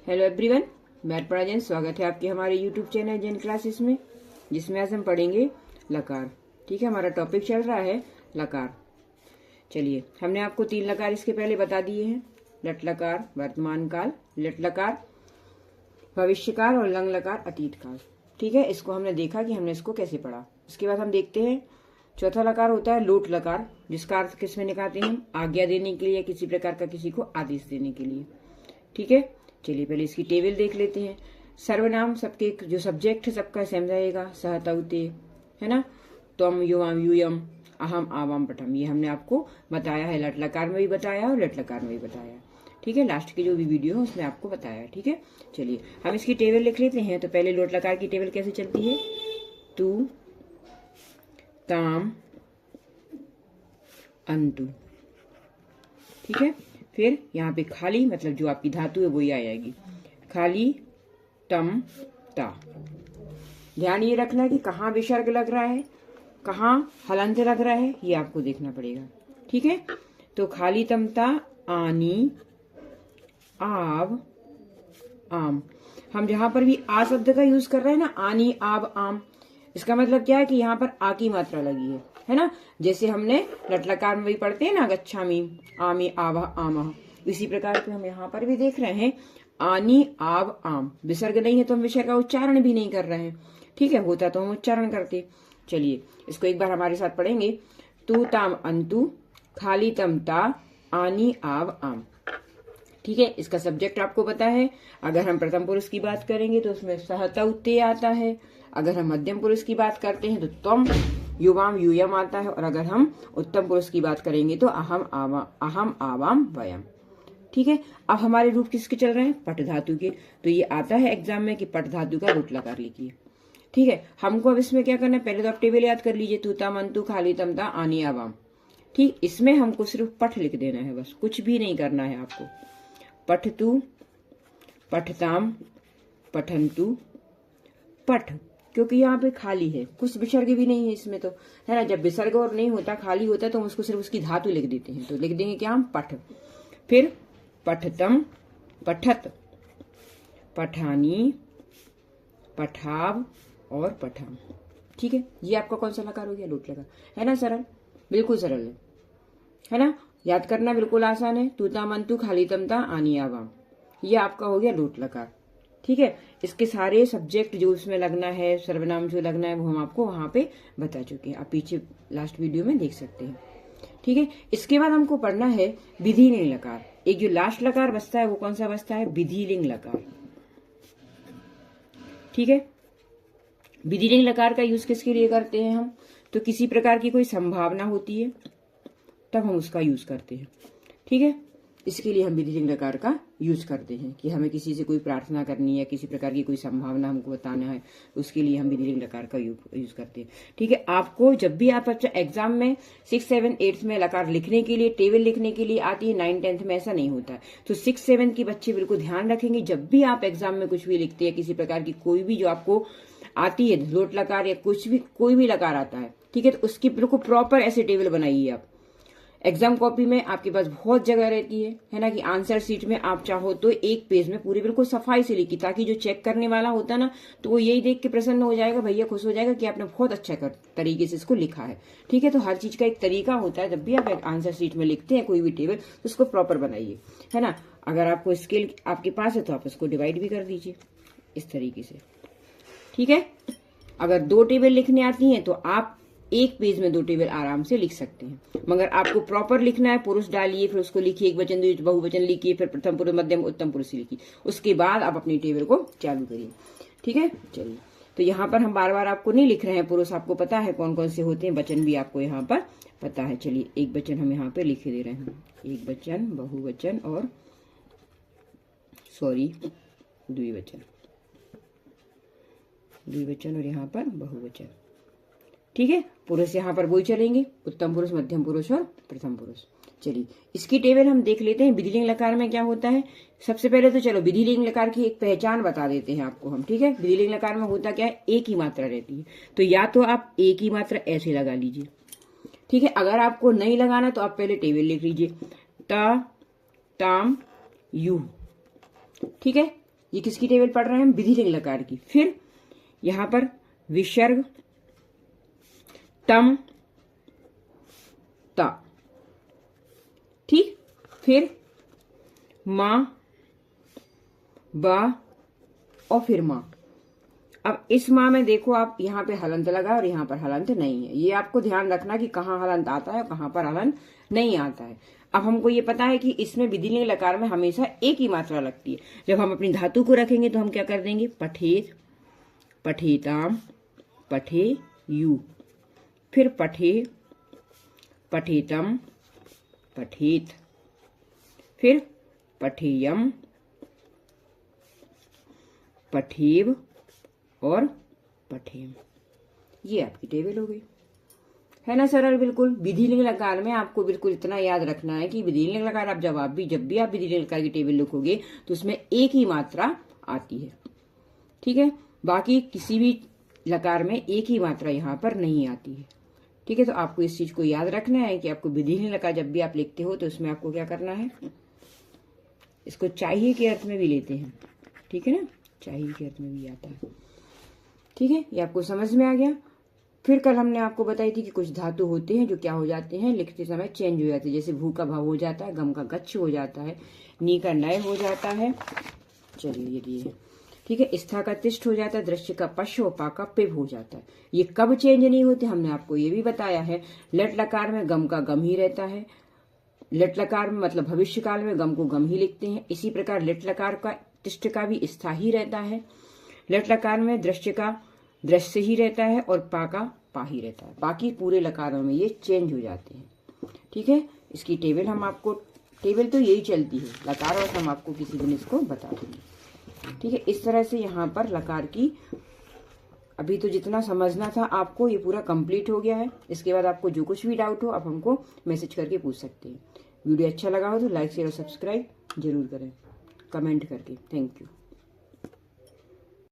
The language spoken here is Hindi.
हेलो एवरीवन, मैं अर्पणा जैन। स्वागत है आपके हमारे यूट्यूब चैनल जैन क्लासेस में, जिसमें आज हम पढ़ेंगे लकार। ठीक है, हमारा टॉपिक चल रहा है लकार। चलिए, हमने आपको 3 लकार इसके पहले बता दिए हैं। लट लकार वर्तमान काल, लट लकार भविष्य काल और लंग लकार अतीत काल। ठीक है, इसको हमने देखा कि हमने इसको कैसे पढ़ा। इसके बाद हम देखते हैं चौथा लकार होता है लोट लकार, जिसका अर्थ किसमें निकालते हैं हम? आज्ञा देने के लिए या किसी प्रकार का किसी को आदेश देने के लिए। ठीक है, चलिए पहले इसकी टेबल देख लेते हैं। सर्वनाम सबके जो सब्जेक्ट है सबका सेम रहेगा। सह तौ ते, है ना, त्वम युवाम यूयम अहम आवाम पठम, ये हमने आपको बताया है। लट लकार में भी बताया और लट लकार में भी बताया। ठीक है, लास्ट की जो भी वीडियो है उसमें आपको बताया। ठीक है, चलिए हम इसकी टेबल लिख लेते हैं। तो पहले लोट लकार की टेबल कैसे चलती है? तू ताम अंतु। ठीक है, फिर यहाँ पे खाली मतलब जो आपकी धातु है वही आ जाएगी। खाली तम ता। ध्यान ये रखना कि कहाँ विसर्ग लग रहा है, कहाँ हलंत लग रहा है, ये आपको देखना पड़ेगा। ठीक है, तो खाली तम ता आनी आव आम। हम जहां पर भी आ शब्द का यूज कर रहे हैं ना, आनी आव आम, इसका मतलब क्या है कि यहाँ पर आ की मात्रा लगी है ना। जैसे हमने लटलकार में भी पढ़ते हैं ना, गच्छामी आमी आवा आमा, इसी प्रकार के हम यहाँ पर भी देख रहे हैं आनी आव आम। विसर्ग नहीं है तो हम विसर्ग का उच्चारण भी नहीं कर रहे हैं। ठीक है, होता तो हम उच्चारण करते। चलिए इसको एक बार हमारे साथ पढ़ेंगे। तू ताम अंतु खाली तम ता आनी आव आम। ठीक है, इसका सब्जेक्ट आपको पता है। अगर हम प्रथम पुरुष की बात करेंगे तो उसमें सह तौ ते आता है। अगर हम मध्यम पुरुष की बात करते हैं तो त्वम युवाम यूयम आता है। और अगर हम उत्तम पुरुष की बात करेंगे तो अहम आवाम वयम। ठीक है, अब हमारे रूप किसके चल रहे हैं? पट धातु के। तो ये आता है एग्जाम में कि पट धातु का लोट लकार लिखिए। ठीक है, हमको अब इसमें क्या करना है? पहले तो आप टेबल याद कर लीजिए। तूता मंतु खाली तमता आनी आवाम। ठीक, इसमें हमको सिर्फ पठ लिख देना है, बस कुछ भी नहीं करना है आपको। पठतु पठताम पठंतु पठ, क्योंकि यहाँ पे खाली है, कुछ विसर्ग भी नहीं है इसमें, तो है ना। जब विसर्ग और नहीं होता, खाली होता, तो हम उसको सिर्फ उसकी धातु लिख देते हैं। तो लिख देंगे क्या हम? पठ। फिर पठतम पठत, पठानी पठाव और पठाम। ठीक है, ये आपका कौन सा लकार हो गया? लोट लकार, है ना। सरल, बिल्कुल सरल है ना। याद करना बिल्कुल आसान है। तूता मंतु खाली तमता आनी आवाम, ये आपका हो गया लोट लकार। ठीक है, इसके सारे सब्जेक्ट जो उसमें लगना है, सर्वनाम जो लगना है, वो हम आपको वहां पे बता चुके हैं। आप पीछे लास्ट वीडियो में देख सकते हैं। ठीक है, इसके बाद हमको पढ़ना है विधिलिंग लकार। एक जो लास्ट लकार बचता है वो कौन सा बचता है? विधिलिंग लकार। ठीक है, विधिलिंग लकार का यूज किसके लिए करते हैं हम? तो किसी प्रकार की कोई संभावना होती है तब हम उसका यूज करते हैं। ठीक है, इसके लिए हम विधिलिंग लकार का यूज करते हैं कि हमें किसी से कोई प्रार्थना करनी है, किसी प्रकार की कोई संभावना हमको बताना है, उसके लिए हम विधिलिंग लकार का यूज करते हैं। ठीक है, आपको जब भी आप अच्छा एग्जाम में 6, 7, 8 में लकार लिखने के लिए, टेबल लिखने के लिए आती है, 9, 10 में ऐसा नहीं होता है। तो 6, 7 के बच्चे बिल्कुल ध्यान रखेंगे, जब भी आप एग्जाम में कुछ भी लिखते हैं, किसी प्रकार की कोई भी जो आपको आती है लोट लकार या कुछ भी, कोई भी लकार आता है, ठीक है, तो उसकी बिल्कुल प्रॉपर ऐसे टेबल बनाइए आप। एग्जाम कॉपी में आपके पास बहुत जगह रहती है ना, कि आंसर शीट में आप चाहो तो एक पेज में पूरी बिल्कुल सफाई से लिखी, ताकि जो चेक करने वाला होता ना, तो वो यही देख के प्रसन्न हो जाएगा, भैया खुश हो जाएगा कि आपने बहुत अच्छा तरीके से इसको लिखा है। ठीक है, तो हर चीज का एक तरीका होता है। जब भी आप आंसर शीट में लिखते हैं कोई भी टेबल, तो उसको प्रॉपर बनाइए, है ना। अगर आपको स्केल आपके पास है तो आप उसको डिवाइड भी कर दीजिए इस तरीके से। ठीक है, अगर 2 टेबल लिखने आती हैं तो आप एक पेज में 2 टेबल आराम से लिख सकते हैं। मगर आपको प्रॉपर लिखना है, पुरुष डालिए, फिर उसको लिखिए, एक वचन द्विवचन बहुवचन लिखिए, फिर प्रथम पुरुष मध्यम उत्तम पुरुष लिखिए, उसके बाद आप अपनी टेबल को चालू करिए। ठीक है, चलिए, तो यहाँ पर हम बार बार आपको नहीं लिख रहे हैं, पुरुष आपको पता है कौन कौन से होते हैं, वचन भी आपको यहाँ पर पता है। चलिए, एक वचन हम यहाँ पे लिख दे रहे हैं, एक वचन, बहुवचन और द्विवचन, द्विवचन और यहाँ पर बहुवचन। ठीक है, पुरुष यहाँ पर वही चलेंगे, उत्तम पुरुष, मध्यम पुरुष और प्रथम पुरुष। चलिए, इसकी टेबल हम देख लेते हैं। विधिलिंग लकार में क्या होता है? सबसे पहले तो चलो विधिलिंग लकार की एक पहचान बता देते हैं आपको हम। ठीक है, विधिलिंग लकार में होता क्या है? एक ही मात्रा रहती है। तो या तो आप एक ही मात्रा ऐसे लगा लीजिए। ठीक है, अगर आपको नहीं लगाना तो आप पहले टेबल लिख लीजिए, ता ताम यू। ठीक है, ये किसकी टेबल पढ़ रहे हैं हम? विधि लिंग लकार की। फिर यहां पर विसर्ग टम ता, ठीक। फिर मां बा और फिर मां। अब इस मां में देखो आप यहाँ पे हलंत लगा और यहाँ पर हलंत नहीं है। ये आपको ध्यान रखना कि कहाँ हलंत आता है और कहाँ पर हलंत नहीं आता है। अब हमको ये पता है कि इसमें विधिलिंग लकार में हमेशा एक ही मात्रा लगती है। जब हम अपनी धातु को रखेंगे तो हम क्या कर देंगे? पठेत, पठेताम, पठेयु, फिर पठे, पठेतम, पठेत, फिर पठेयम, पठेव और पठेम। ये आपकी टेबल हो गई, है ना सरल बिल्कुल। विधिलिंग लकार में आपको बिल्कुल इतना याद रखना है कि विधिलिंग लकार आप जब भी आप विधिलिंग लकार की टेबल लिखोगे तो उसमें एक ही मात्रा आती है, ठीक है। बाकी किसी भी लकार में एक ही मात्रा यहाँ पर नहीं आती है, ठीक है। तो आपको इस चीज को याद रखना है कि आपको विधिलिंग लकार जब भी आप लिखते हो तो उसमें आपको क्या करना है? इसको चाहिए के अर्थ में भी लेते हैं, ठीक है ना, चाहिए के अर्थ में भी आता है, ठीक है। ये आपको समझ में आ गया। फिर कल हमने आपको बताई थी कि कुछ धातु होते हैं जो क्या हो जाते हैं, लिखते समय चेंज हो जाते हैं। जैसे भू का भाव हो जाता है, गम का गच्छ हो जाता है, नी का नय हो जाता है, चलिए ये ठीक है, स्था का तिष्ठ हो जाता है, दृश्य का पश्य और पा का पिव हो जाता है। ये कब चेंज नहीं होते हमने आपको ये भी बताया है। लट लकार में गम का गम ही रहता है, लट लकार में मतलब भविष्य काल में गम को गम ही लिखते हैं। इसी प्रकार लट लकार का तिष्ठ का भी स्था ही रहता है। लट लकार में दृश्य का दृश्य ही रहता है और पा का पा ही रहता है। बाकी पूरे लकारों में ये चेंज हो जाते हैं, ठीक है। इसकी टेबल हम आपको, टेबल तो यही चलती है, लकार और हम आपको किसी दिन इसको बता देंगे, ठीक है। इस तरह से यहाँ पर लकार की अभी तो जितना समझना था आपको ये पूरा कंप्लीट हो गया है। इसके बाद आपको जो कुछ भी डाउट हो आप हमको मैसेज करके पूछ सकते हैं। वीडियो अच्छा लगा हो तो लाइक शेयर और सब्सक्राइब जरूर करें कमेंट करके। Thank you.